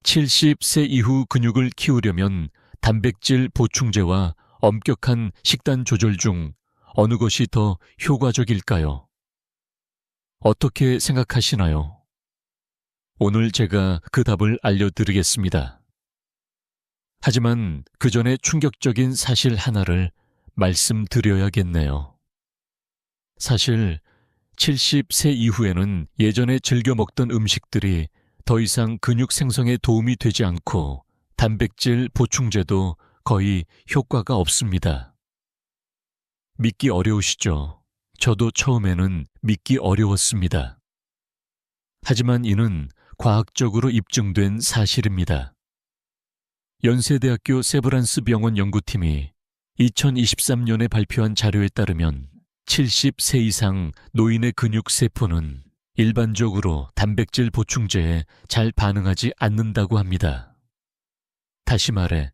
70세 이후 근육을 키우려면 단백질 보충제와 엄격한 식단 조절 중 어느 것이 더 효과적일까요? 어떻게 생각하시나요? 오늘 제가 그 답을 알려드리겠습니다. 하지만 그 전에 충격적인 사실 하나를 말씀드려야겠네요. 사실 70세 이후에는 예전에 즐겨 먹던 음식들이 더 이상 근육 생성에 도움이 되지 않고 단백질 보충제도 거의 효과가 없습니다. 믿기 어려우시죠? 저도 처음에는 믿기 어려웠습니다. 하지만 이는 과학적으로 입증된 사실입니다. 연세대학교 세브란스 병원 연구팀이 2023년에 발표한 자료에 따르면 70세 이상 노인의 근육 세포는 일반적으로 단백질 보충제에 잘 반응하지 않는다고 합니다. 다시 말해,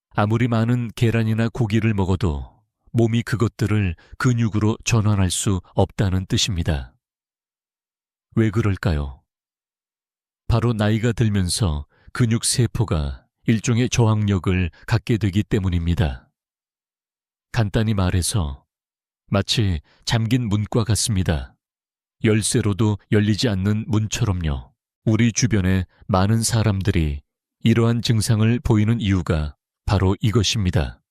아무리 많은 계란이나 고기를 먹어도 몸이 그것들을 근육으로 전환할 수 없다는 뜻입니다. 왜 그럴까요? 바로 나이가 들면서 근육 세포가 일종의 저항력을 갖게 되기 때문입니다. 간단히 말해서 마치 잠긴 문과 같습니다. 열쇠로도 열리지 않는 문처럼요. 우리 주변에 많은 사람들이 이러한 증상을 보이는 이유가 바로 이것입니다.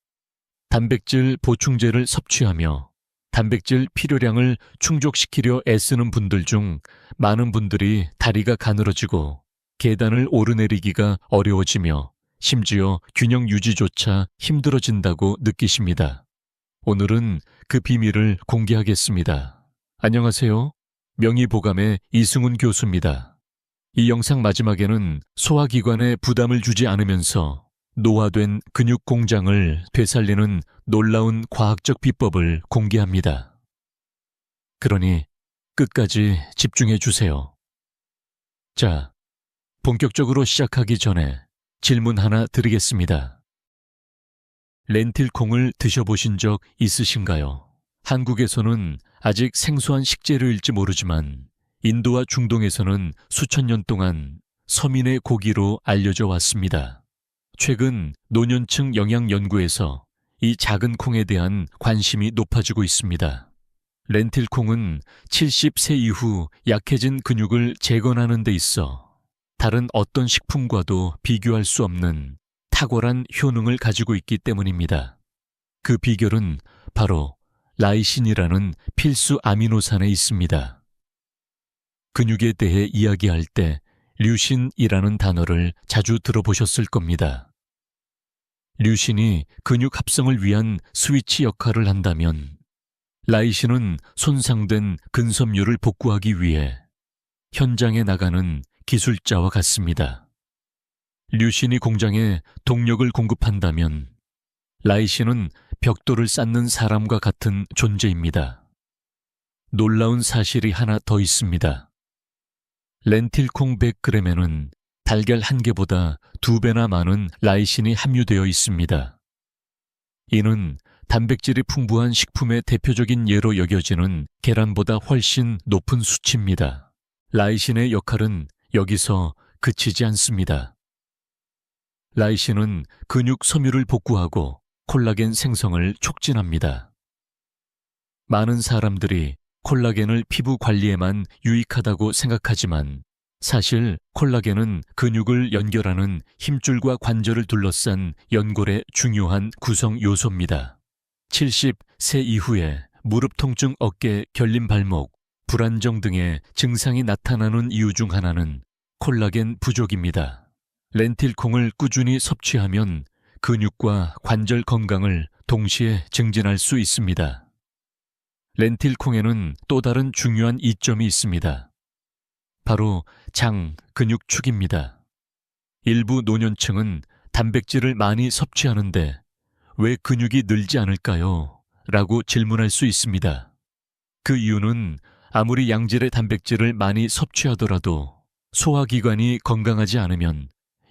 단백질 보충제를 섭취하며 단백질 필요량을 충족시키려 애쓰는 분들 중 많은 분들이 다리가 가늘어지고 계단을 오르내리기가 어려워지며 심지어 균형 유지조차 힘들어진다고 느끼십니다. 오늘은 그 비밀을 공개하겠습니다. 안녕하세요. 명의보감의 이승훈 교수입니다. 이 영상 마지막에는 소화기관에 부담을 주지 않으면서 노화된 근육 공장을 되살리는 놀라운 과학적 비법을 공개합니다. 그러니 끝까지 집중해 주세요. 자, 본격적으로 시작하기 전에 질문 하나 드리겠습니다. 렌틸콩을 드셔보신 적 있으신가요? 한국에서는 아직 생소한 식재료일지 모르지만 인도와 중동에서는 수천 년 동안 서민의 고기로 알려져 왔습니다. 최근 노년층 영양 연구에서 이 작은 콩에 대한 관심이 높아지고 있습니다. 렌틸콩은 70세 이후 약해진 근육을 재건하는 데 있어 다른 어떤 식품과도 비교할 수 없는 탁월한 효능을 가지고 있기 때문입니다. 그 비결은 바로 라이신이라는 필수 아미노산에 있습니다. 근육에 대해 이야기할 때 류신이라는 단어를 자주 들어보셨을 겁니다. 류신이 근육 합성을 위한 스위치 역할을 한다면 라이신은 손상된 근섬유를 복구하기 위해 현장에 나가는 기술자와 같습니다. 류신이 공장에 동력을 공급한다면 라이신은 벽돌을 쌓는 사람과 같은 존재입니다. 놀라운 사실이 하나 더 있습니다. 렌틸콩 100g에는 달걀 1개보다 2배나 많은 라이신이 함유되어 있습니다. 이는 단백질이 풍부한 식품의 대표적인 예로 여겨지는 계란보다 훨씬 높은 수치입니다. 라이신의 역할은 여기서 그치지 않습니다. 라이신은 근육 섬유를 복구하고 콜라겐 생성을 촉진합니다. 많은 사람들이 콜라겐을 피부 관리에만 유익하다고 생각하지만 사실 콜라겐은 근육을 연결하는 힘줄과 관절을 둘러싼 연골의 중요한 구성 요소입니다. 70세 이후에 무릎 통증, 어깨, 결림 발목, 불안정 등의 증상이 나타나는 이유 중 하나는 콜라겐 부족입니다. 렌틸콩을 꾸준히 섭취하면 근육과 관절 건강을 동시에 증진할 수 있습니다. 렌틸콩에는 또 다른 중요한 이점이 있습니다. 바로 장, 근육축입니다. 일부 노년층은 단백질을 많이 섭취하는데 왜 근육이 늘지 않을까요? 라고 질문할 수 있습니다. 그 이유는 아무리 양질의 단백질을 많이 섭취하더라도 소화기관이 건강하지 않으면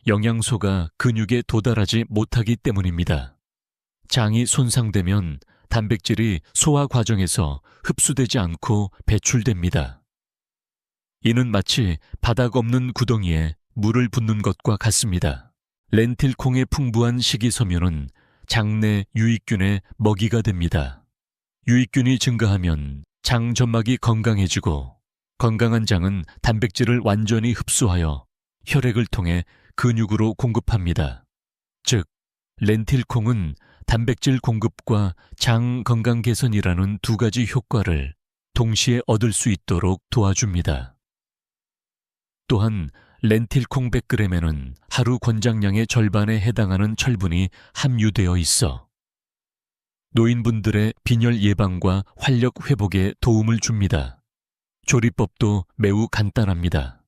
영양소가 근육에 도달하지 못하기 때문입니다. 장이 손상되면 단백질이 소화 과정에서 흡수되지 않고 배출됩니다. 이는 마치 바닥 없는 구덩이에 물을 붓는 것과 같습니다. 렌틸콩의 풍부한 식이섬유는 장내 유익균의 먹이가 됩니다. 유익균이 증가하면 장 점막이 건강해지고 건강한 장은 단백질을 완전히 흡수하여 혈액을 통해 근육으로 공급합니다. 즉, 렌틸콩은 단백질 공급과 장 건강 개선이라는 두 가지 효과를 동시에 얻을 수 있도록 도와줍니다. 또한 렌틸콩 100g에는 하루 권장량의 절반에 해당하는 철분이 함유되어 있어 노인분들의 빈혈 예방과 활력 회복에 도움을 줍니다. 조리법도 매우 간단합니다.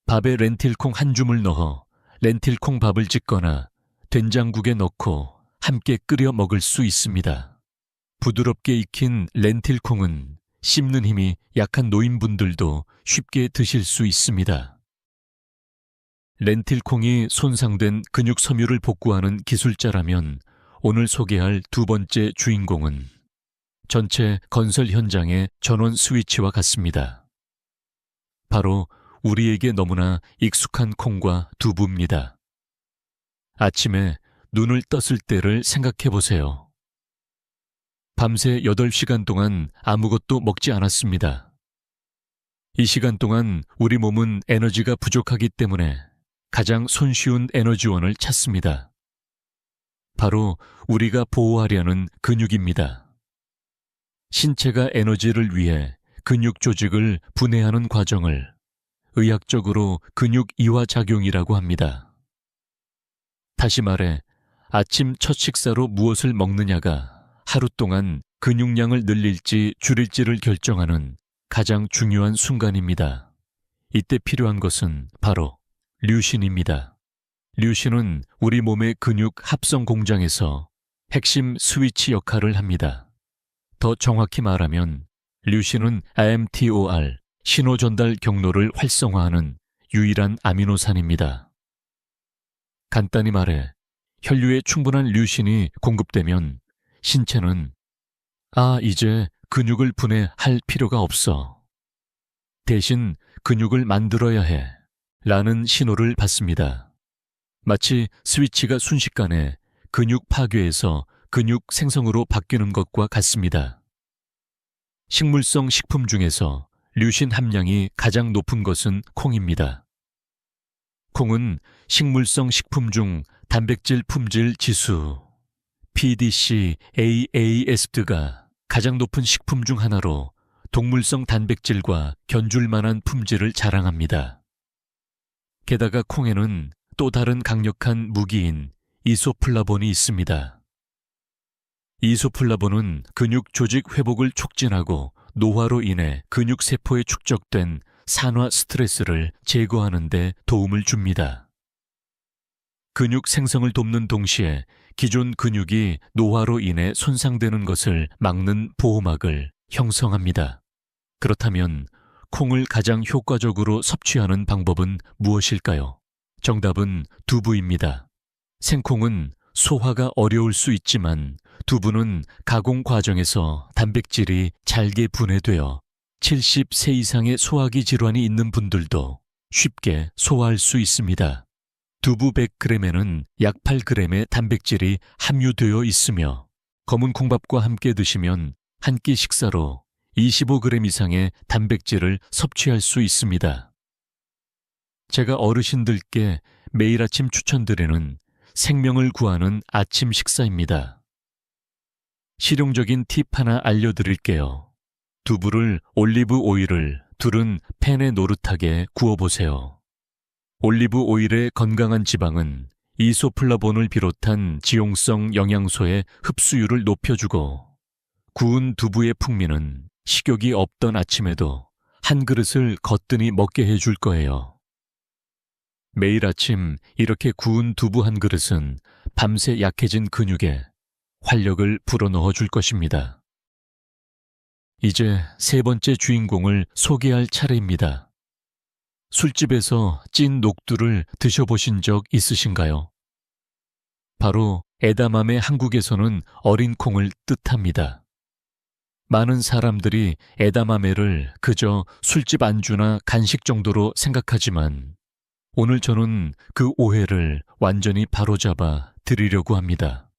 밥에 렌틸콩 한 줌을 넣어 렌틸콩 밥을 짓거나 된장국에 넣고 함께 끓여 먹을 수 있습니다. 부드럽게 익힌 렌틸콩은 씹는 힘이 약한 노인분들도 쉽게 드실 수 있습니다. 렌틸콩이 손상된 근육 섬유를 복구하는 기술자라면 오늘 소개할 두 번째 주인공은 전체 건설 현장의 전원 스위치와 같습니다. 바로 우리에게 너무나 익숙한 콩과 두부입니다. 아침에 눈을 떴을 때를 생각해 보세요. 밤새 8시간 동안 아무것도 먹지 않았습니다. 이 시간 동안 우리 몸은 에너지가 부족하기 때문에 가장 손쉬운 에너지원을 찾습니다. 바로 우리가 보호하려는 근육입니다. 신체가 에너지를 위해 근육 조직을 분해하는 과정을 의학적으로 근육 이화작용이라고 합니다. 다시 말해 아침 첫 식사로 무엇을 먹느냐가 하루 동안 근육량을 늘릴지 줄일지를 결정하는 가장 중요한 순간입니다. 이때 필요한 것은 바로 류신입니다. 류신은 우리 몸의 근육 합성 공장에서 핵심 스위치 역할을 합니다. 더 정확히 말하면 류신은 mTOR 신호 전달 경로를 활성화하는 유일한 아미노산입니다. 간단히 말해 혈류에 충분한 류신이 공급되면 신체는 이제 근육을 분해할 필요가 없어. 대신 근육을 만들어야 해. 라는 신호를 받습니다. 마치 스위치가 순식간에 근육 파괴에서 근육 생성으로 바뀌는 것과 같습니다. 식물성 식품 중에서 류신 함량이 가장 높은 것은 콩입니다. 콩은 식물성 식품 중 단백질 품질 지수 PDC-AAS가 가장 높은 식품 중 하나로 동물성 단백질과 견줄 만한 품질을 자랑합니다. 게다가 콩에는 또 다른 강력한 무기인 이소플라본이 있습니다. 이소플라본은 근육 조직 회복을 촉진하고 노화로 인해 근육 세포에 축적된 산화 스트레스를 제거하는 데 도움을 줍니다. 근육 생성을 돕는 동시에 기존 근육이 노화로 인해 손상되는 것을 막는 보호막을 형성합니다. 그렇다면 콩을 가장 효과적으로 섭취하는 방법은 무엇일까요? 정답은 두부입니다. 생콩은 소화가 어려울 수 있지만 두부는 가공 과정에서 단백질이 잘게 분해되어 70세 이상의 소화기 질환이 있는 분들도 쉽게 소화할 수 있습니다. 두부 100g에는 약 8g의 단백질이 함유되어 있으며 검은 콩밥과 함께 드시면 한 끼 식사로 25g 이상의 단백질을 섭취할 수 있습니다. 제가 어르신들께 매일 아침 추천드리는 생명을 구하는 아침 식사입니다. 실용적인 팁 하나 알려드릴게요. 두부를 올리브 오일을 두른 팬에 노릇하게 구워보세요. 올리브 오일의 건강한 지방은 이소플라본을 비롯한 지용성 영양소의 흡수율을 높여주고 구운 두부의 풍미는 식욕이 없던 아침에도 한 그릇을 거뜬히 먹게 해줄 거예요. 매일 아침 이렇게 구운 두부 한 그릇은 밤새 약해진 근육에 활력을 불어넣어 줄 것입니다. 이제 세 번째 주인공을 소개할 차례입니다. 술집에서 찐 녹두를 드셔보신 적 있으신가요? 바로 에다마메 한국에서는 어린 콩을 뜻합니다. 많은 사람들이 에다마메를 그저 술집 안주나 간식 정도로 생각하지만 오늘 저는 그 오해를 완전히 바로잡아 드리려고 합니다.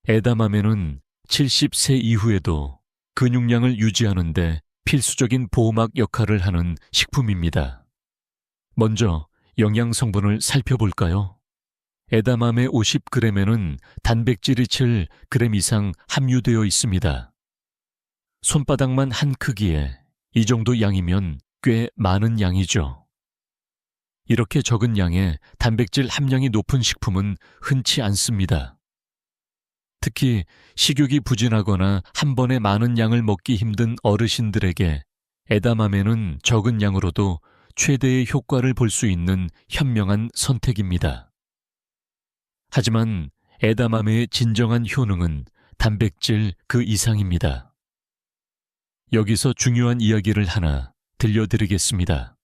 에다마메는 70세 이후에도 근육량을 유지하는데 필수적인 보호막 역할을 하는 식품입니다. 먼저 영양 성분을 살펴볼까요? 에다마메 50g에는 단백질이 7g 이상 함유되어 있습니다. 손바닥만 한 크기에 이 정도 양이면 꽤 많은 양이죠. 이렇게 적은 양의 단백질 함량이 높은 식품은 흔치 않습니다. 특히 식욕이 부진하거나 한 번에 많은 양을 먹기 힘든 어르신들에게 에다마메는 적은 양으로도 최대의 효과를 볼 수 있는 현명한 선택입니다. 하지만 에다마메의 진정한 효능은 단백질 그 이상입니다. 여기서 중요한 이야기를 하나 들려드리겠습니다.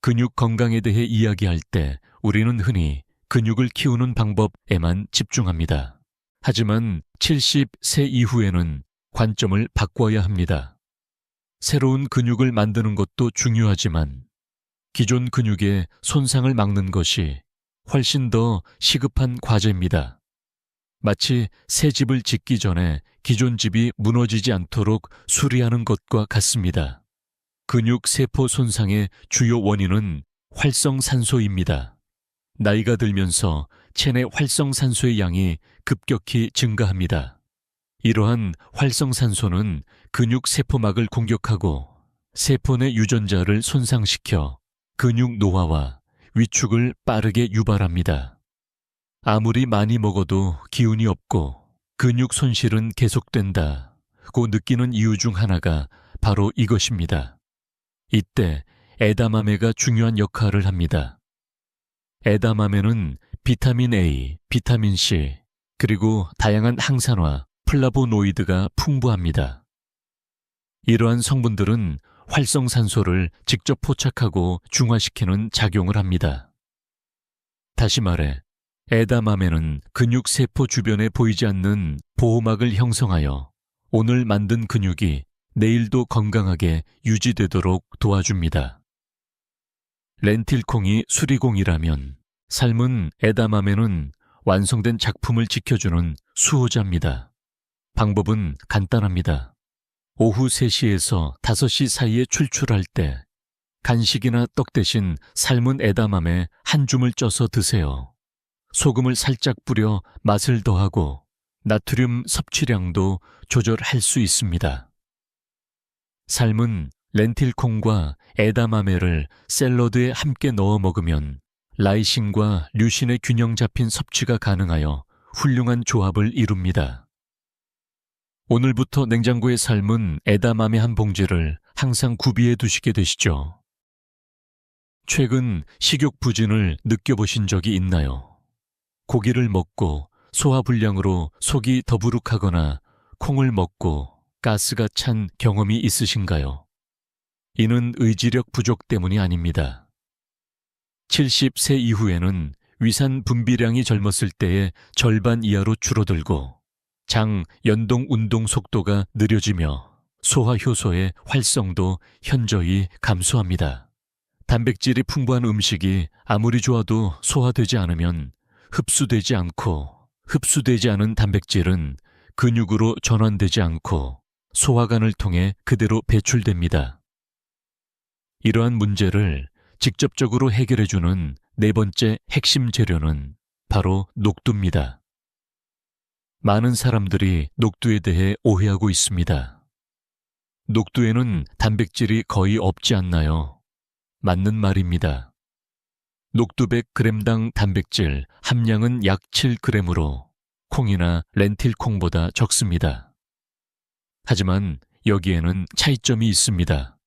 근육 건강에 대해 이야기할 때 우리는 흔히 근육을 키우는 방법에만 집중합니다. 하지만 70세 이후에는 관점을 바꿔야 합니다. 새로운 근육을 만드는 것도 중요하지만 기존 근육의 손상을 막는 것이 훨씬 더 시급한 과제입니다. 마치 새 집을 짓기 전에 기존 집이 무너지지 않도록 수리하는 것과 같습니다. 근육 세포 손상의 주요 원인은 활성산소입니다. 나이가 들면서 체내 활성산소의 양이 급격히 증가합니다. 이러한 활성산소는 근육 세포막을 공격하고 세포 내 유전자를 손상시켜 근육 노화와 위축을 빠르게 유발합니다. 아무리 많이 먹어도 기운이 없고 근육 손실은 계속된다고 느끼는 이유 중 하나가 바로 이것입니다. 이때 에다마메가 중요한 역할을 합니다. 에다마메는 비타민 A, 비타민 C, 그리고 다양한 항산화, 플라보노이드가 풍부합니다. 이러한 성분들은 활성산소를 직접 포착하고 중화시키는 작용을 합니다. 다시 말해, 에다마메는 근육 세포 주변에 보이지 않는 보호막을 형성하여 오늘 만든 근육이 내일도 건강하게 유지되도록 도와줍니다. 렌틸콩이 수리공이라면 삶은 에다마메는 완성된 작품을 지켜주는 수호자입니다. 방법은 간단합니다. 오후 3시에서 5시 사이에 출출할 때 간식이나 떡 대신 삶은 에다마메 한 줌을 쪄서 드세요. 소금을 살짝 뿌려 맛을 더하고 나트륨 섭취량도 조절할 수 있습니다. 삶은 렌틸콩과 에다마메를 샐러드에 함께 넣어 먹으면 라이신과 류신의 균형 잡힌 섭취가 가능하여 훌륭한 조합을 이룹니다. 오늘부터 냉장고에 삶은 에다마메 한 봉지를 항상 구비해 두시게 되시죠. 최근 식욕 부진을 느껴보신 적이 있나요? 고기를 먹고 소화불량으로 속이 더부룩하거나 콩을 먹고 가스가 찬 경험이 있으신가요? 이는 의지력 부족 때문이 아닙니다. 70세 이후에는 위산 분비량이 젊었을 때의 절반 이하로 줄어들고 장 연동 운동 속도가 느려지며 소화 효소의 활성도 현저히 감소합니다. 단백질이 풍부한 음식이 아무리 좋아도 소화되지 않으면 흡수되지 않고 흡수되지 않은 단백질은 근육으로 전환되지 않고 소화관을 통해 그대로 배출됩니다. 이러한 문제를 직접적으로 해결해주는 네 번째 핵심 재료는 바로 녹두입니다. 많은 사람들이 녹두에 대해 오해하고 있습니다. 녹두에는 단백질이 거의 없지 않나요? 맞는 말입니다. 녹두 100g당 단백질 함량은 약 7g으로 콩이나 렌틸콩보다 적습니다. 하지만 여기에는 차이점이 있습니다.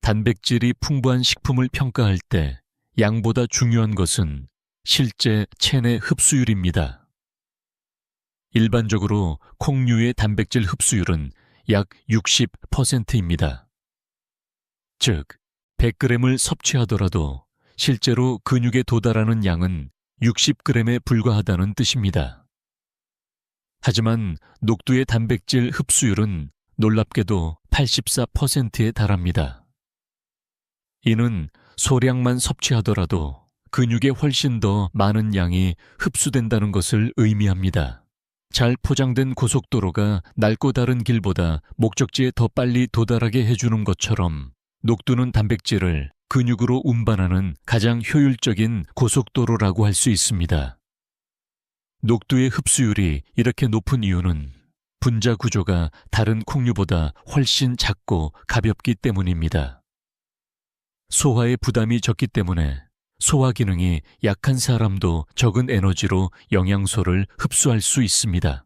단백질이 풍부한 식품을 평가할 때 양보다 중요한 것은 실제 체내 흡수율입니다. 일반적으로 콩류의 단백질 흡수율은 약 60%입니다. 즉, 100g을 섭취하더라도 실제로 근육에 도달하는 양은 60g에 불과하다는 뜻입니다. 하지만 녹두의 단백질 흡수율은 놀랍게도 84%에 달합니다. 이는 소량만 섭취하더라도 근육에 훨씬 더 많은 양이 흡수된다는 것을 의미합니다. 잘 포장된 고속도로가 낡고 다른 길보다 목적지에 더 빨리 도달하게 해주는 것처럼 녹두는 단백질을 근육으로 운반하는 가장 효율적인 고속도로라고 할 수 있습니다. 녹두의 흡수율이 이렇게 높은 이유는 분자 구조가 다른 콩류보다 훨씬 작고 가볍기 때문입니다. 소화에 부담이 적기 때문에 소화 기능이 약한 사람도 적은 에너지로 영양소를 흡수할 수 있습니다.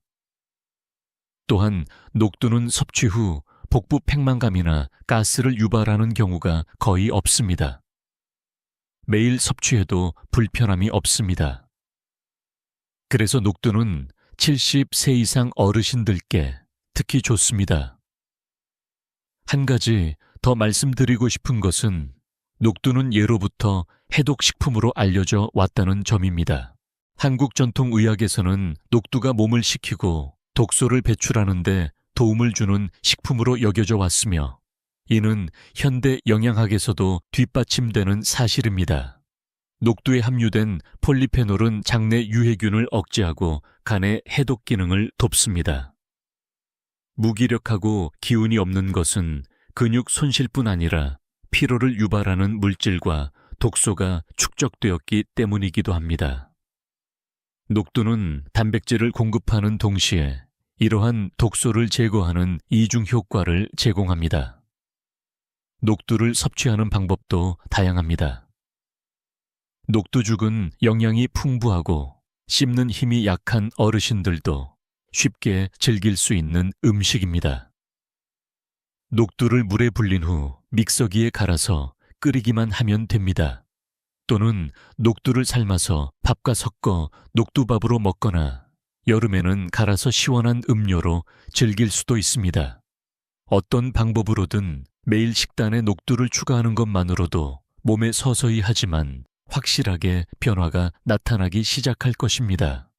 또한 녹두는 섭취 후 복부 팽만감이나 가스를 유발하는 경우가 거의 없습니다. 매일 섭취해도 불편함이 없습니다. 그래서 녹두는 70세 이상 어르신들께 특히 좋습니다. 한 가지 더 말씀드리고 싶은 것은 녹두는 예로부터 해독식품으로 알려져 왔다는 점입니다. 한국 전통의학에서는 녹두가 몸을 식히고 독소를 배출하는 데 도움을 주는 식품으로 여겨져 왔으며 이는 현대 영양학에서도 뒷받침되는 사실입니다. 녹두에 함유된 폴리페놀은 장내 유해균을 억제하고 간의 해독 기능을 돕습니다. 무기력하고 기운이 없는 것은 근육 손실뿐 아니라 피로를 유발하는 물질과 독소가 축적되었기 때문이기도 합니다. 녹두는 단백질을 공급하는 동시에 이러한 독소를 제거하는 이중 효과를 제공합니다. 녹두를 섭취하는 방법도 다양합니다. 녹두죽은 영양이 풍부하고 씹는 힘이 약한 어르신들도 쉽게 즐길 수 있는 음식입니다. 녹두를 물에 불린 후 믹서기에 갈아서 끓이기만 하면 됩니다. 또는 녹두를 삶아서 밥과 섞어 녹두밥으로 먹거나 여름에는 갈아서 시원한 음료로 즐길 수도 있습니다. 어떤 방법으로든 매일 식단에 녹두를 추가하는 것만으로도 몸에 서서히 하지만 확실하게 변화가 나타나기 시작할 것입니다.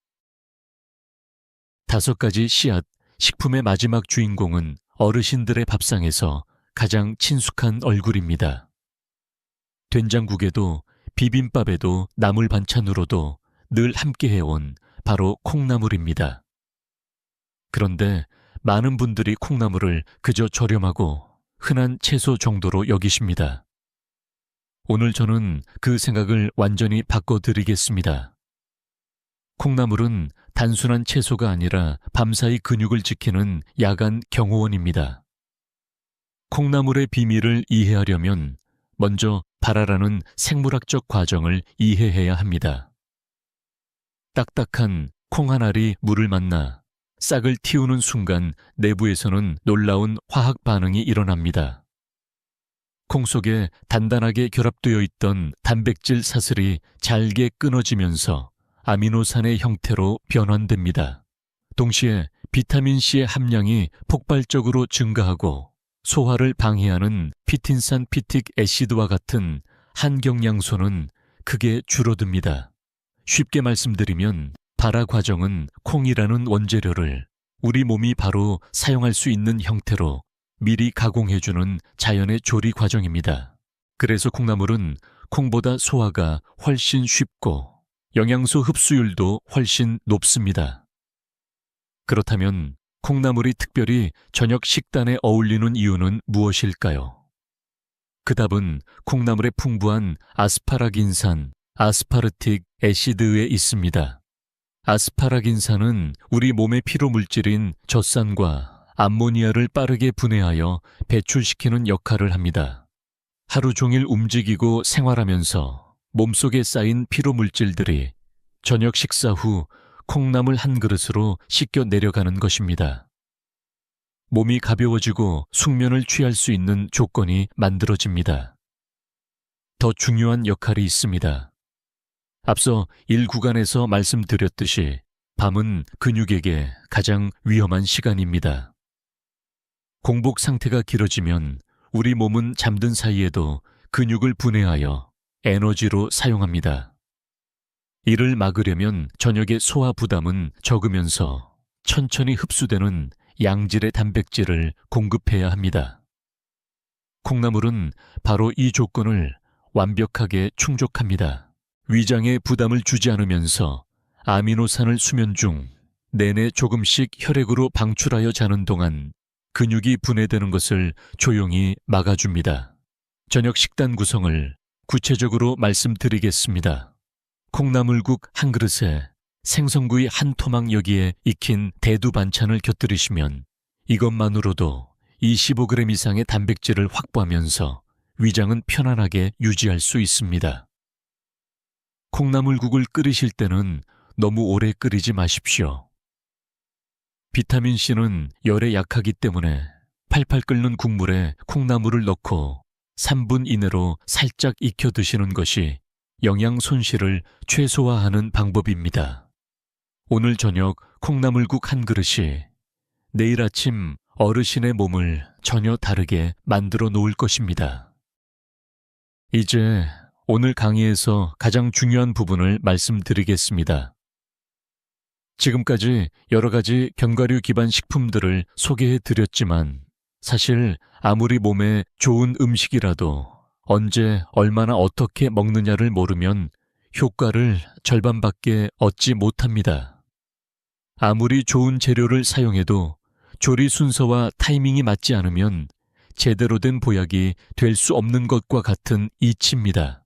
5가지 씨앗, 식품의 마지막 주인공은 어르신들의 밥상에서 가장 친숙한 얼굴입니다. 된장국에도 비빔밥에도 나물 반찬으로도 늘 함께해온 바로 콩나물입니다. 그런데 많은 분들이 콩나물을 그저 저렴하고 흔한 채소 정도로 여기십니다. 오늘 저는 그 생각을 완전히 바꿔드리겠습니다. 콩나물은 단순한 채소가 아니라 밤사이 근육을 지키는 야간 경호원입니다. 콩나물의 비밀을 이해하려면 먼저 발화라는 생물학적 과정을 이해해야 합니다. 딱딱한 콩 한 알이 물을 만나 싹을 틔우는 순간 내부에서는 놀라운 화학 반응이 일어납니다. 콩 속에 단단하게 결합되어 있던 단백질 사슬이 잘게 끊어지면서 아미노산의 형태로 변환됩니다. 동시에 비타민C의 함량이 폭발적으로 증가하고 소화를 방해하는 피틴산 피틱 애시드와 같은 한경양소는 크게 줄어듭니다. 쉽게 말씀드리면 발화 과정은 콩이라는 원재료를 우리 몸이 바로 사용할 수 있는 형태로 미리 가공해주는 자연의 조리 과정입니다. 그래서 콩나물은 콩보다 소화가 훨씬 쉽고 영양소 흡수율도 훨씬 높습니다. 그렇다면 콩나물이 특별히 저녁 식단에 어울리는 이유는 무엇일까요? 그 답은 콩나물의 풍부한 아스파라긴산, 아스파르틱 애시드에 있습니다. 아스파라긴산은 우리 몸의 피로 물질인 젖산과 암모니아를 빠르게 분해하여 배출시키는 역할을 합니다. 하루 종일 움직이고 생활하면서 몸속에 쌓인 피로 물질들이 저녁 식사 후 콩나물 한 그릇으로 씻겨 내려가는 것입니다. 몸이 가벼워지고 숙면을 취할 수 있는 조건이 만들어집니다. 더 중요한 역할이 있습니다. 앞서 1구간에서 말씀드렸듯이 밤은 근육에게 가장 위험한 시간입니다. 공복 상태가 길어지면 우리 몸은 잠든 사이에도 근육을 분해하여 에너지로 사용합니다. 이를 막으려면 저녁의 소화 부담은 적으면서 천천히 흡수되는 양질의 단백질을 공급해야 합니다. 콩나물은 바로 이 조건을 완벽하게 충족합니다. 위장에 부담을 주지 않으면서 아미노산을 수면 중 내내 조금씩 혈액으로 방출하여 자는 동안 근육이 분해되는 것을 조용히 막아줍니다. 저녁 식단 구성을 구체적으로 말씀드리겠습니다. 콩나물국 한 그릇에 생선구이 한 토막 여기에 익힌 대두 반찬을 곁들이시면 이것만으로도 25g 이상의 단백질을 확보하면서 위장은 편안하게 유지할 수 있습니다. 콩나물국을 끓이실 때는 너무 오래 끓이지 마십시오. 비타민C는 열에 약하기 때문에 팔팔 끓는 국물에 콩나물을 넣고 3분 이내로 살짝 익혀 드시는 것이 영양 손실을 최소화하는 방법입니다. 오늘 저녁 콩나물국 한 그릇이 내일 아침 어르신의 몸을 전혀 다르게 만들어 놓을 것입니다. 이제 오늘 강의에서 가장 중요한 부분을 말씀드리겠습니다. 지금까지 여러 가지 견과류 기반 식품들을 소개해 드렸지만 사실 아무리 몸에 좋은 음식이라도 언제 얼마나 어떻게 먹느냐를 모르면 효과를 절반밖에 얻지 못합니다. 아무리 좋은 재료를 사용해도 조리 순서와 타이밍이 맞지 않으면 제대로 된 보약이 될 수 없는 것과 같은 이치입니다.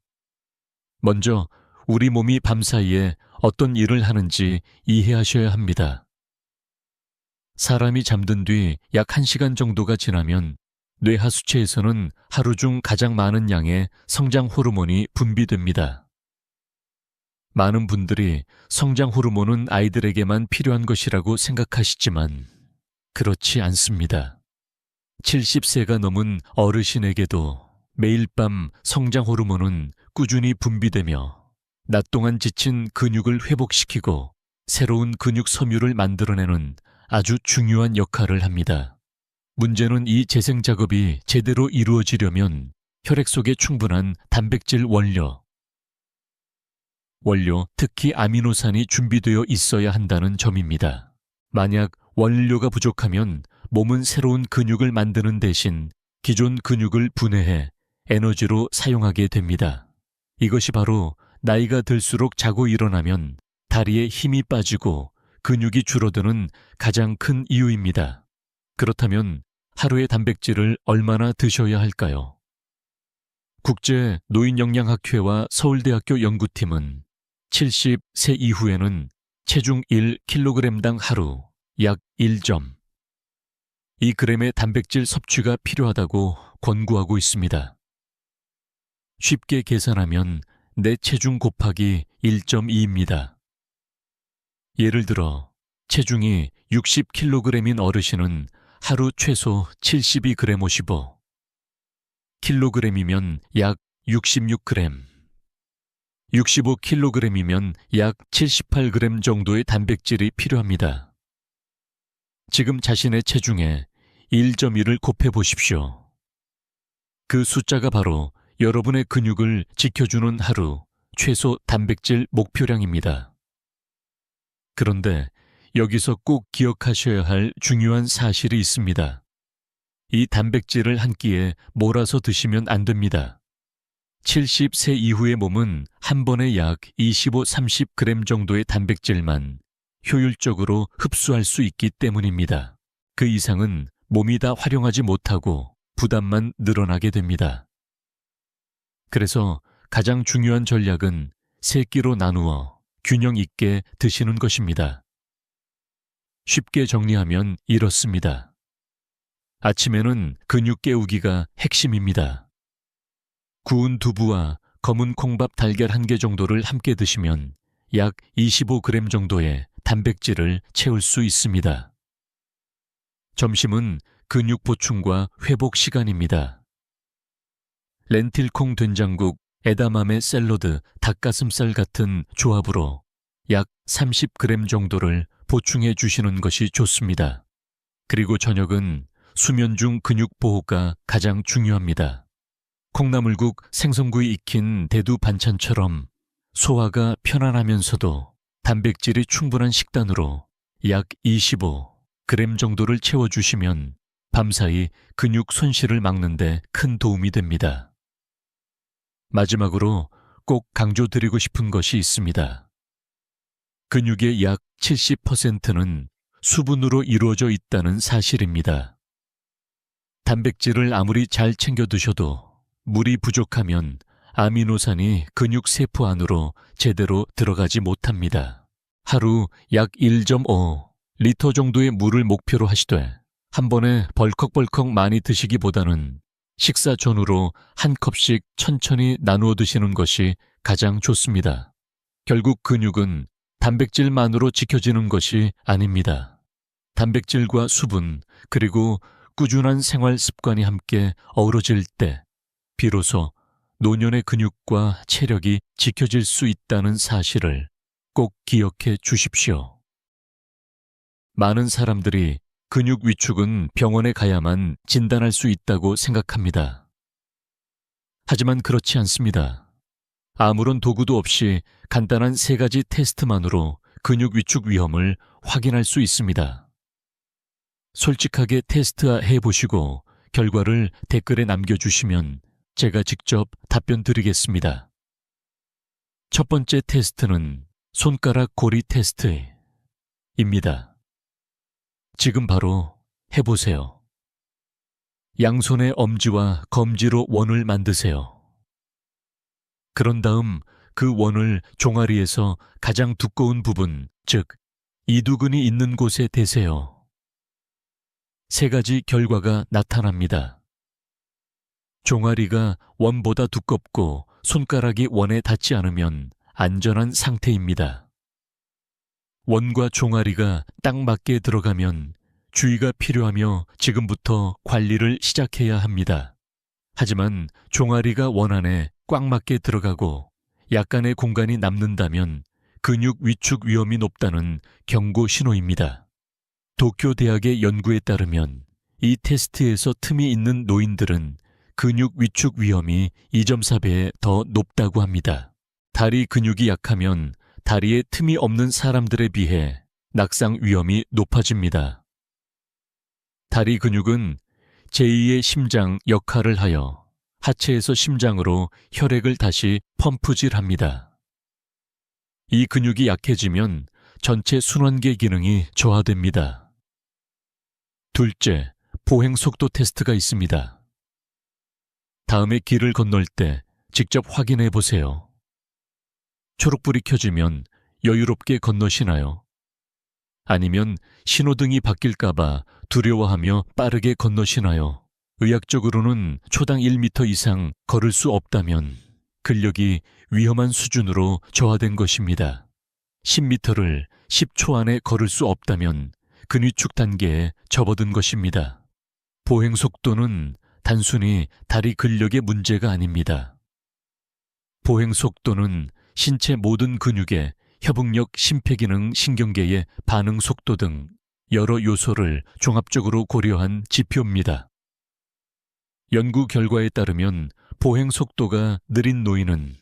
먼저 우리 몸이 밤사이에 어떤 일을 하는지 이해하셔야 합니다. 사람이 잠든 뒤 약 1시간 정도가 지나면 뇌 하수체에서는 하루 중 가장 많은 양의 성장 호르몬이 분비됩니다. 많은 분들이 성장 호르몬은 아이들에게만 필요한 것이라고 생각하시지만 그렇지 않습니다. 70세가 넘은 어르신에게도 매일 밤 성장 호르몬은 꾸준히 분비되며 낮 동안 지친 근육을 회복시키고 새로운 근육 섬유를 만들어내는 아주 중요한 역할을 합니다. 문제는 이 재생 작업이 제대로 이루어지려면 혈액 속에 충분한 단백질 원료, 특히 아미노산이 준비되어 있어야 한다는 점입니다. 만약 원료가 부족하면 몸은 새로운 근육을 만드는 대신 기존 근육을 분해해 에너지로 사용하게 됩니다. 이것이 바로 나이가 들수록 자고 일어나면 다리에 힘이 빠지고 근육이 줄어드는 가장 큰 이유입니다. 그렇다면 하루에 단백질을 얼마나 드셔야 할까요? 국제 노인영양학회와 서울대학교 연구팀은 70세 이후에는 체중 1kg당 하루 약 1.2g의 단백질 섭취가 필요하다고 권고하고 있습니다. 쉽게 계산하면 내 체중 곱하기 1.2입니다. 예를 들어 체중이 60kg인 어르신은 하루 최소 72g, 55kg이면 약 66g, 65kg이면 약 78g 정도의 단백질이 필요합니다. 지금 자신의 체중에 1.2를 곱해 보십시오. 그 숫자가 바로 여러분의 근육을 지켜주는 하루 최소 단백질 목표량입니다. 그런데 여기서 꼭 기억하셔야 할 중요한 사실이 있습니다. 이 단백질을 한 끼에 몰아서 드시면 안 됩니다. 70세 이후의 몸은 한 번에 약 25-30g 정도의 단백질만 효율적으로 흡수할 수 있기 때문입니다. 그 이상은 몸이 다 활용하지 못하고 부담만 늘어나게 됩니다. 그래서 가장 중요한 전략은 3끼로 나누어 균형 있게 드시는 것입니다. 쉽게 정리하면 이렇습니다. 아침에는 근육 깨우기가 핵심입니다. 구운 두부와 검은 콩밥 달걀 1개 정도를 함께 드시면 약 25g 정도의 단백질을 채울 수 있습니다. 점심은 근육 보충과 회복 시간입니다. 렌틸콩 된장국, 에다마메 샐러드, 닭가슴살 같은 조합으로 약 30g 정도를 보충해 주시는 것이 좋습니다. 그리고 저녁은 수면 중 근육 보호가 가장 중요합니다. 콩나물국, 생선구이 익힌 대두 반찬처럼 소화가 편안하면서도 단백질이 충분한 식단으로 약 25g 정도를 채워주시면 밤사이 근육 손실을 막는 데 큰 도움이 됩니다. 마지막으로 꼭 강조드리고 싶은 것이 있습니다. 근육의 약 70%는 수분으로 이루어져 있다는 사실입니다. 단백질을 아무리 잘 챙겨 드셔도 물이 부족하면 아미노산이 근육 세포 안으로 제대로 들어가지 못합니다. 하루 약 1.5리터 정도의 물을 목표로 하시되 한 번에 벌컥벌컥 많이 드시기보다는 식사 전후로 한 컵씩 천천히 나누어 드시는 것이 가장 좋습니다. 결국 근육은 단백질만으로 지켜지는 것이 아닙니다. 단백질과 수분, 그리고 꾸준한 생활 습관이 함께 어우러질 때 비로소 노년의 근육과 체력이 지켜질 수 있다는 사실을 꼭 기억해 주십시오. 많은 사람들이 근육 위축은 병원에 가야만 진단할 수 있다고 생각합니다. 하지만 그렇지 않습니다. 아무런 도구도 없이 간단한 3가지 테스트만으로 근육 위축 위험을 확인할 수 있습니다. 솔직하게 테스트해 보시고 결과를 댓글에 남겨주시면 제가 직접 답변 드리겠습니다. 첫 번째 테스트는 손가락 고리 테스트입니다. 지금 바로 해보세요. 양손의 엄지와 검지로 원을 만드세요. 그런 다음 그 원을 종아리에서 가장 두꺼운 부분, 즉 이두근이 있는 곳에 대세요. 3가지 결과가 나타납니다. 종아리가 원보다 두껍고 손가락이 원에 닿지 않으면 안전한 상태입니다. 원과 종아리가 딱 맞게 들어가면 주의가 필요하며 지금부터 관리를 시작해야 합니다. 하지만 종아리가 원 안에 꽉 맞게 들어가고 약간의 공간이 남는다면 근육 위축 위험이 높다는 경고 신호입니다. 도쿄 대학의 연구에 따르면 이 테스트에서 틈이 있는 노인들은 근육 위축 위험이 2.4배 더 높다고 합니다. 다리 근육이 약하면 다리에 틈이 없는 사람들에 비해 낙상 위험이 높아집니다. 다리 근육은 제2의 심장 역할을 하여 하체에서 심장으로 혈액을 다시 펌프질합니다. 이 근육이 약해지면 전체 순환계 기능이 저하됩니다. 둘째, 보행 속도 테스트가 있습니다. 다음에 길을 건널 때 직접 확인해 보세요. 초록불이 켜지면 여유롭게 건너시나요? 아니면 신호등이 바뀔까봐 두려워하며 빠르게 건너시나요? 의학적으로는 초당 1m 이상 걸을 수 없다면 근력이 위험한 수준으로 저하된 것입니다. 10m를 10초 안에 걸을 수 없다면 근위축 단계에 접어든 것입니다. 보행 속도는 단순히 다리 근력의 문제가 아닙니다. 보행 속도는 신체 모든 근육의 협응력, 심폐기능, 신경계의 반응 속도 등 여러 요소를 종합적으로 고려한 지표입니다. 연구 결과에 따르면 보행 속도가 느린 노인은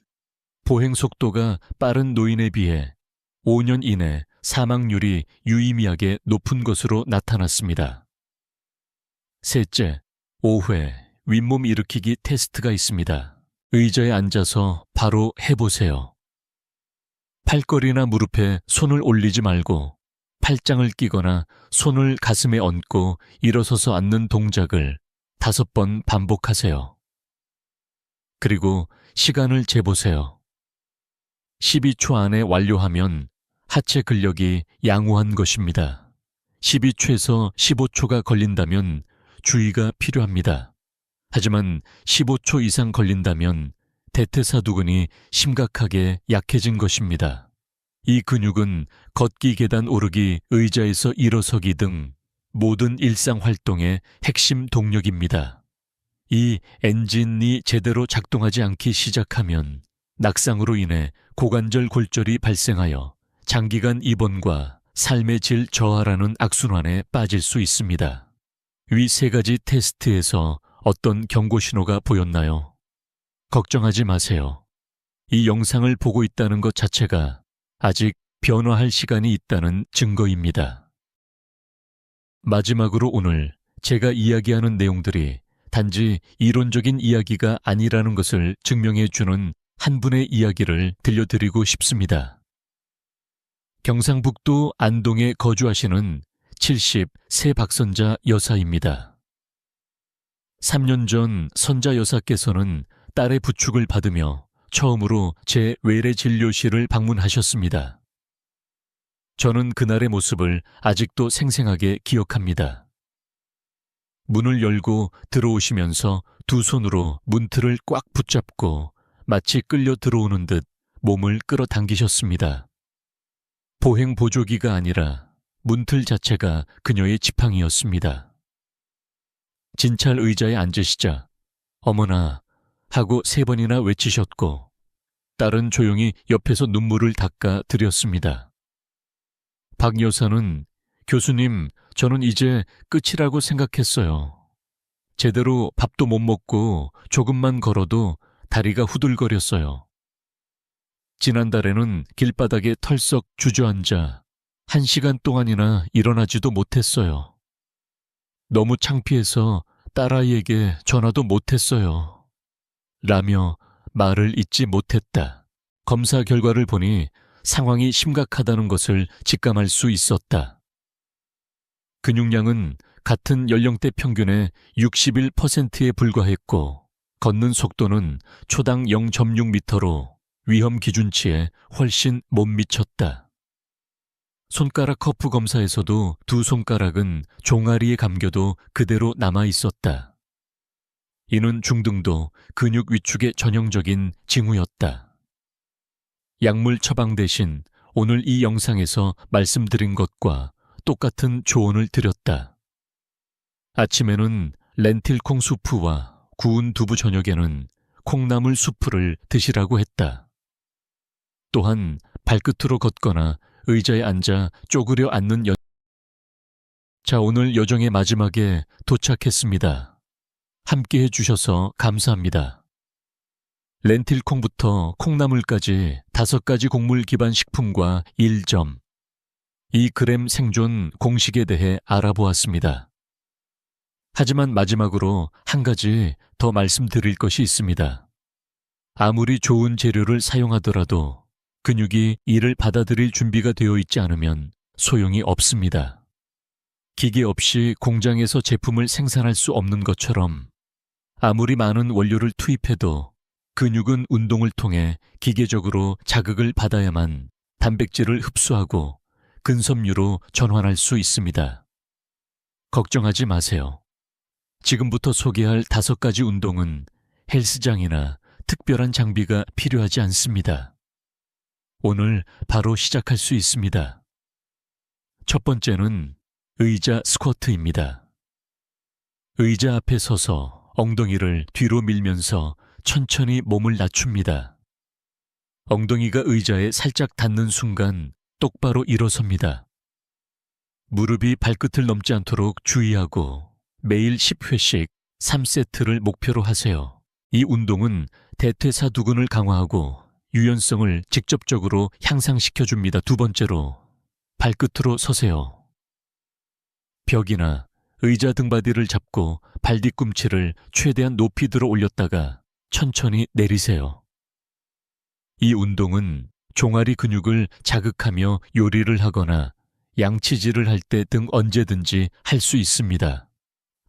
보행 속도가 빠른 노인에 비해 5년 이내 사망률이 유의미하게 높은 것으로 나타났습니다. 셋째, 5회 윗몸 일으키기 테스트가 있습니다. 의자에 앉아서 바로 해보세요. 팔걸이나 무릎에 손을 올리지 말고 팔짱을 끼거나 손을 가슴에 얹고 일어서서 앉는 동작을 5번 반복하세요. 그리고 시간을 재보세요. 12초 안에 완료하면 하체 근력이 양호한 것입니다. 12초에서 15초가 걸린다면 주의가 필요합니다. 하지만 15초 이상 걸린다면 대퇴사두근이 심각하게 약해진 것입니다. 이 근육은 걷기, 계단 오르기, 의자에서 일어서기 등 모든 일상 활동의 핵심 동력입니다. 이 엔진이 제대로 작동하지 않기 시작하면 낙상으로 인해 고관절 골절이 발생하여 장기간 입원과 삶의 질 저하라는 악순환에 빠질 수 있습니다. 위 3가지 테스트에서 어떤 경고 신호가 보였나요? 걱정하지 마세요. 이 영상을 보고 있다는 것 자체가 아직 변화할 시간이 있다는 증거입니다. 마지막으로 오늘 제가 이야기하는 내용들이 단지 이론적인 이야기가 아니라는 것을 증명해 주는 한 분의 이야기를 들려드리고 싶습니다. 경상북도 안동에 거주하시는 70세 박선자 여사입니다. 3년 전 선자 여사께서는 딸의 부축을 받으며 처음으로 제 외래진료실을 방문하셨습니다. 저는 그날의 모습을 아직도 생생하게 기억합니다. 문을 열고 들어오시면서 두 손으로 문틀을 꽉 붙잡고 마치 끌려 들어오는 듯 몸을 끌어당기셨습니다. 보행보조기가 아니라 문틀 자체가 그녀의 지팡이였습니다. 진찰 의자에 앉으시자 어머나 하고 3번이나 외치셨고 딸은 조용히 옆에서 눈물을 닦아 드렸습니다. 박 여사는 교수님, 저는 이제 끝이라고 생각했어요. 제대로 밥도 못 먹고 조금만 걸어도 다리가 후들거렸어요. 지난달에는 길바닥에 털썩 주저앉아 1시간 동안이나 일어나지도 못했어요. 너무 창피해서 딸아이에게 전화도 못했어요. 라며 말을 잇지 못했다. 검사 결과를 보니 상황이 심각하다는 것을 직감할 수 있었다. 근육량은 같은 연령대 평균의 61%에 불과했고 걷는 속도는 초당 0.6m로 위험 기준치에 훨씬 못 미쳤다. 손가락 커프 검사에서도 두 손가락은 종아리에 감겨도 그대로 남아 있었다. 이는 중등도 근육 위축의 전형적인 징후였다. 약물 처방 대신 오늘 이 영상에서 말씀드린 것과 똑같은 조언을 드렸다. 아침에는 렌틸콩 수프와 구운 두부, 저녁에는 콩나물 수프를 드시라고 했다. 또한 발끝으로 걷거나 의자에 앉아 쪼그려 앉는 자, 오늘 여정의 마지막에 도착했습니다. 함께 해주셔서 감사합니다. 렌틸콩부터 콩나물까지 5가지 곡물 기반 식품과 1점, 2g 생존 공식에 대해 알아보았습니다. 하지만 마지막으로 한 가지 더 말씀드릴 것이 있습니다. 아무리 좋은 재료를 사용하더라도 근육이 이를 받아들일 준비가 되어 있지 않으면 소용이 없습니다. 기계 없이 공장에서 제품을 생산할 수 없는 것처럼 아무리 많은 원료를 투입해도 근육은 운동을 통해 기계적으로 자극을 받아야만 단백질을 흡수하고 근섬유로 전환할 수 있습니다. 걱정하지 마세요. 지금부터 소개할 5가지 운동은 헬스장이나 특별한 장비가 필요하지 않습니다. 오늘 바로 시작할 수 있습니다. 첫 번째는 의자 스쿼트입니다. 의자 앞에 서서 엉덩이를 뒤로 밀면서 천천히 몸을 낮춥니다. 엉덩이가 의자에 살짝 닿는 순간 똑바로 일어섭니다. 무릎이 발끝을 넘지 않도록 주의하고 매일 10회씩 3세트를 목표로 하세요. 이 운동은 대퇴사두근을 강화하고 유연성을 직접적으로 향상시켜줍니다. 두 번째로 발끝으로 서세요. 벽이나 의자 등받이를 잡고 발 뒤꿈치를 최대한 높이 들어 올렸다가 천천히 내리세요. 이 운동은 종아리 근육을 자극하며 요리를 하거나 양치질을 할 때 등 언제든지 할 수 있습니다.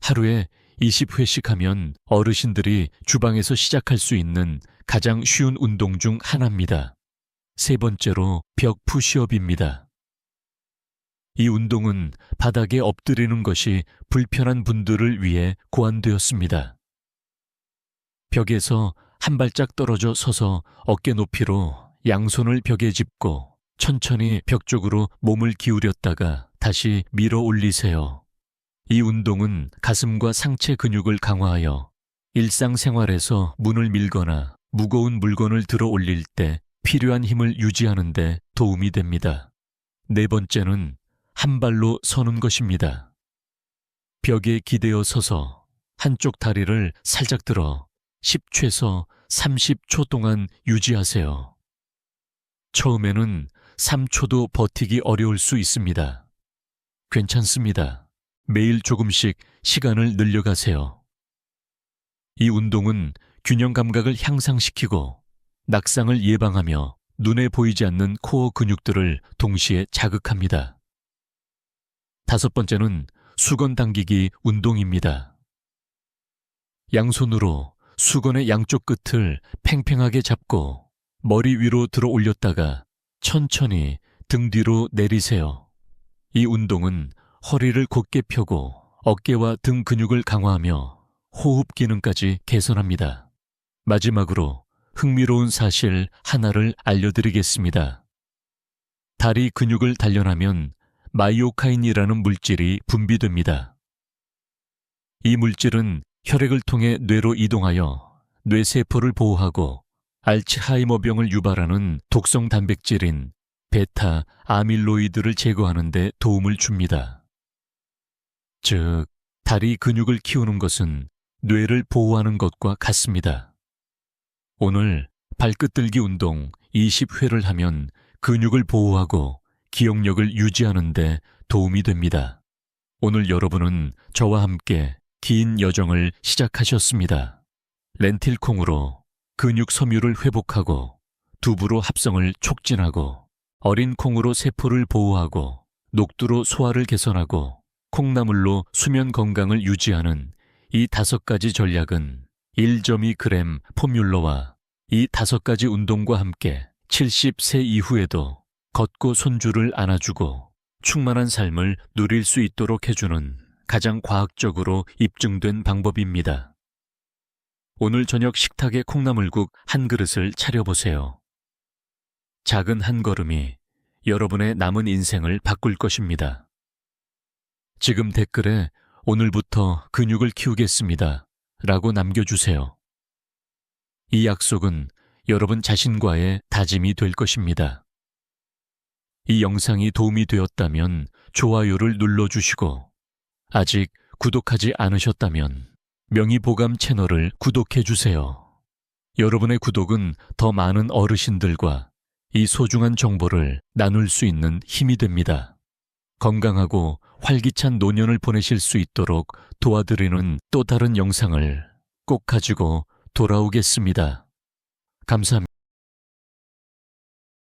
하루에 20회씩 하면 어르신들이 주방에서 시작할 수 있는 가장 쉬운 운동 중 하나입니다. 세 번째로 벽 푸시업입니다. 이 운동은 바닥에 엎드리는 것이 불편한 분들을 위해 고안되었습니다. 벽에서 한 발짝 떨어져 서서 어깨 높이로 양손을 벽에 짚고 천천히 벽 쪽으로 몸을 기울였다가 다시 밀어 올리세요. 이 운동은 가슴과 상체 근육을 강화하여 일상생활에서 문을 밀거나 무거운 물건을 들어 올릴 때 필요한 힘을 유지하는 데 도움이 됩니다. 네 번째는 한 발로 서는 것입니다. 벽에 기대어 서서 한쪽 다리를 살짝 들어 10최에서 30초 동안 유지하세요. 처음에는 3초도 버티기 어려울 수 있습니다. 괜찮습니다. 매일 조금씩 시간을 늘려가세요. 이 운동은 균형 감각을 향상시키고 낙상을 예방하며 눈에 보이지 않는 코어 근육들을 동시에 자극합니다. 5번째는 수건 당기기 운동입니다. 양손으로 수건의 양쪽 끝을 팽팽하게 잡고 머리 위로 들어 올렸다가 천천히 등 뒤로 내리세요. 이 운동은 허리를 곧게 펴고 어깨와 등 근육을 강화하며 호흡 기능까지 개선합니다. 마지막으로 흥미로운 사실 하나를 알려드리겠습니다. 다리 근육을 단련하면 마이오카인이라는 물질이 분비됩니다. 이 물질은 혈액을 통해 뇌로 이동하여 뇌세포를 보호하고 알츠하이머병을 유발하는 독성 단백질인 베타 아밀로이드를 제거하는 데 도움을 줍니다. 즉, 다리 근육을 키우는 것은 뇌를 보호하는 것과 같습니다. 오늘 발끝 들기 운동 20회를 하면 근육을 보호하고 기억력을 유지하는 데 도움이 됩니다. 오늘 여러분은 저와 함께 긴 여정을 시작하셨습니다. 렌틸콩으로 근육 섬유를 회복하고 두부로 합성을 촉진하고 어린 콩으로 세포를 보호하고 녹두로 소화를 개선하고 콩나물로 수면 건강을 유지하는 이 5가지 전략은 1.2g 포뮬러와 이 5가지 운동과 함께 70세 이후에도 걷고 손주를 안아주고 충만한 삶을 누릴 수 있도록 해주는 가장 과학적으로 입증된 방법입니다. 오늘 저녁 식탁에 콩나물국 한 그릇을 차려보세요. 작은 한 걸음이 여러분의 남은 인생을 바꿀 것입니다. 지금 댓글에 오늘부터 근육을 키우겠습니다 라고 남겨주세요. 이 약속은 여러분 자신과의 다짐이 될 것입니다. 이 영상이 도움이 되었다면 좋아요를 눌러주시고 아직 구독하지 않으셨다면 명의보감 채널을 구독해주세요. 여러분의 구독은 더 많은 어르신들과 이 소중한 정보를 나눌 수 있는 힘이 됩니다. 건강하고 활기찬 노년을 보내실 수 있도록 도와드리는 또 다른 영상을 꼭 가지고 돌아오겠습니다. 감사합니다.